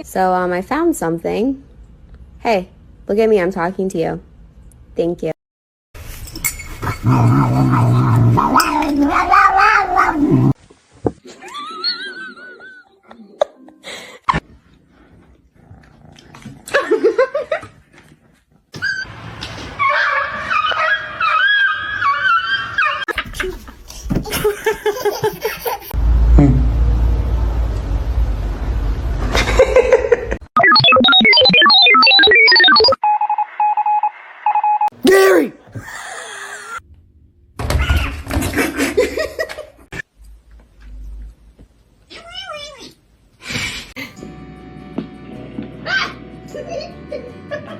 So I found something. Hey, look at me, I'm talking to you. Thank you. Gary!